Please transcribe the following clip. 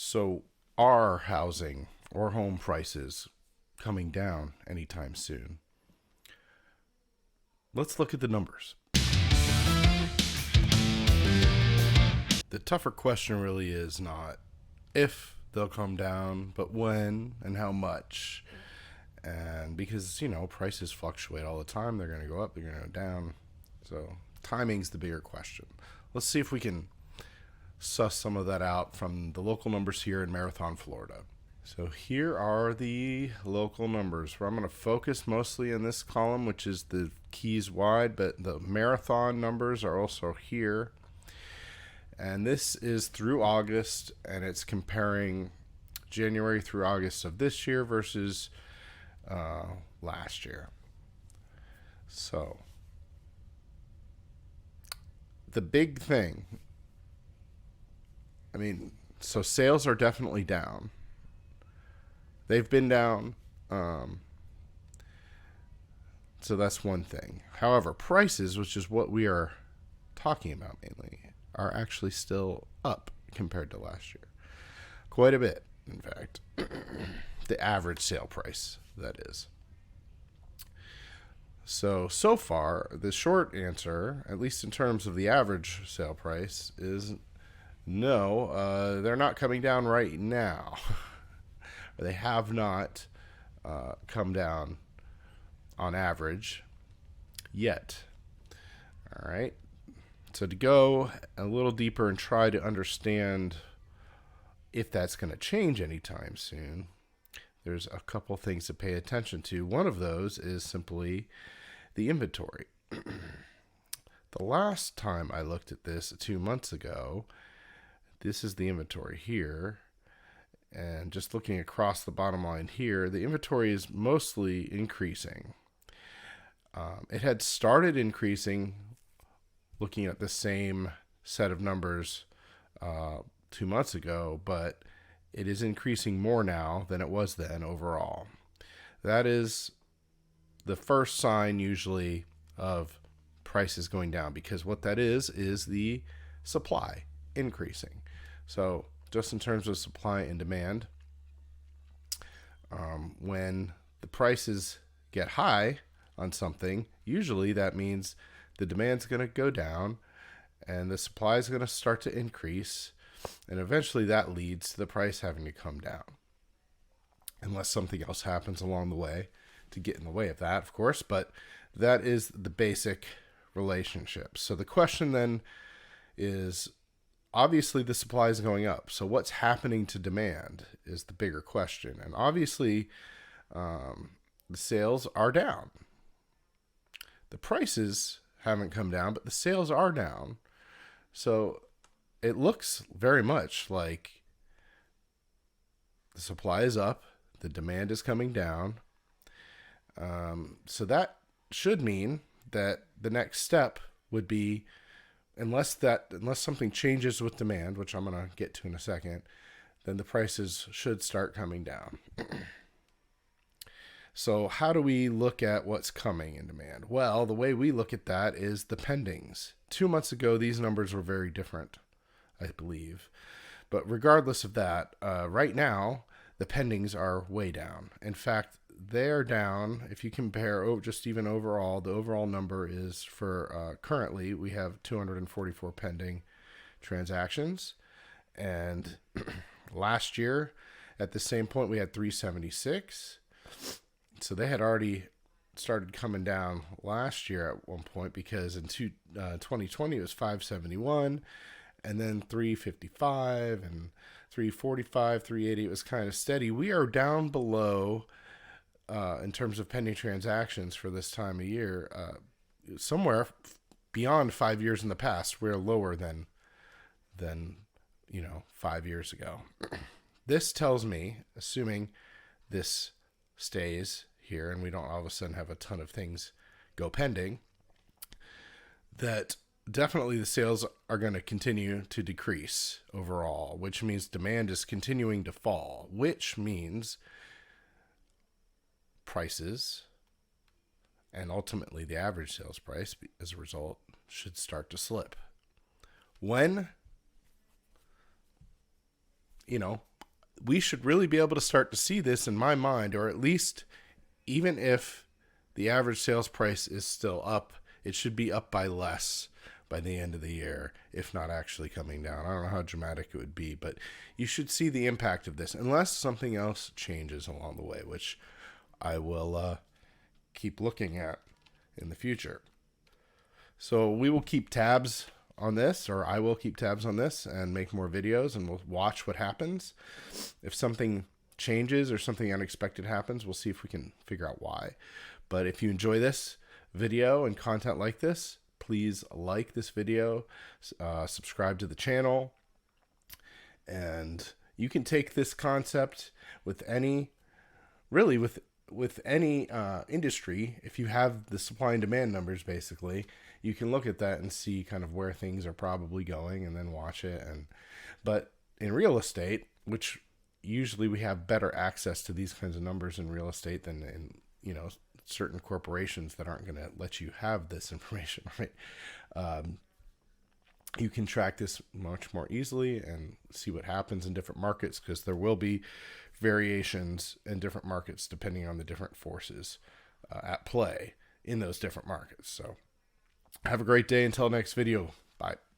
So, are housing or home prices coming down anytime soon? Let's look at the numbers. The tougher question really is not if they'll come down, but when and how much. And because, prices fluctuate all the time, they're going to go up, they're going to go down. So, timing's the bigger question. Let's see if we can suss some of that out from the local numbers here in Marathon, Florida. So here are the local numbers. I'm going to focus mostly in this column, which is the Keys wide, but the Marathon numbers are also here. And this is through August, and it's comparing January through August of this year versus last year. So the big thing, so sales are definitely down. They've been down. So that's one thing. However, prices, which is what we are talking about mainly, are actually still up compared to last year. Quite a bit, in fact. The average sale price, that is. So far, the short answer, at least in terms of the average sale price, is no, they're not coming down right now. They have not come down on average yet. All right. So to go a little deeper and try to understand if that's going to change anytime soon, there's a couple things to pay attention to. One of those is simply the inventory. The last time I looked at this 2 months ago, this is the inventory here. And just looking across the bottom line here, the inventory is mostly increasing. It had started increasing looking at the same set of numbers 2 months ago, but it is increasing more now than it was then overall. That is the first sign usually of prices going down, because what that is the supply increasing. So just in terms of supply and demand, when the prices get high on something, usually that means the demand's going to go down and the supply is going to start to increase, and eventually that leads to the price having to come down, unless something else happens along the way to get in the way of that, of course. But that is the basic relationship. So the question then is, obviously the supply is going up, so what's happening to demand is the bigger question. And obviously the sales are down. The prices haven't come down, but the sales are down. So it looks very much like the supply is up, the demand is coming down. So that should mean that the next step would be, unless something changes with demand, which I'm going to get to in a second, then the prices should start coming down. So how do we look at what's coming in demand? Well, the way we look at that is the pendings. 2 months ago, these numbers were very different, I believe. But regardless of that, right now, the pendings are way down. In fact, they're down. If you compare just even overall, the overall number is for currently we have 244 pending transactions. And last year at the same point, we had 376. So they had already started coming down last year at one point, because in 2020 it was 571, and then 355 and 345, 380. It was kind of steady. We are down below, in terms of pending transactions for this time of year, somewhere beyond 5 years in the past. We're lower than 5 years ago. This tells me, assuming this stays here and we don't all of a sudden have a ton of things go pending, that definitely the sales are going to continue to decrease overall, which means demand is continuing to fall, which means prices and ultimately the average sales price as a result should start to slip. When? we should really be able to start to see this in my mind, or at least even if the average sales price is still up, it should be up by less by the end of the year, if not actually coming down. I don't know how dramatic it would be, but you should see the impact of this unless something else changes along the way, which I will keep looking at in the future. So we will keep tabs on this, or I will keep tabs on this and make more videos, and we'll watch what happens. If something changes or something unexpected happens, we'll see if we can figure out why. But if you enjoy this video and content like this, please like this video, subscribe to the channel, and you can take this concept with any, really with any industry. If you have the supply and demand numbers, basically, you can look at that and see kind of where things are probably going and then watch it. But in real estate, which usually we have better access to these kinds of numbers in real estate than in, certain corporations that aren't going to let you have this information, right? You can track this much more easily and see what happens in different markets, because there will be variations in different markets depending on the different forces at play in those different markets. So have a great day. Until next video. Bye.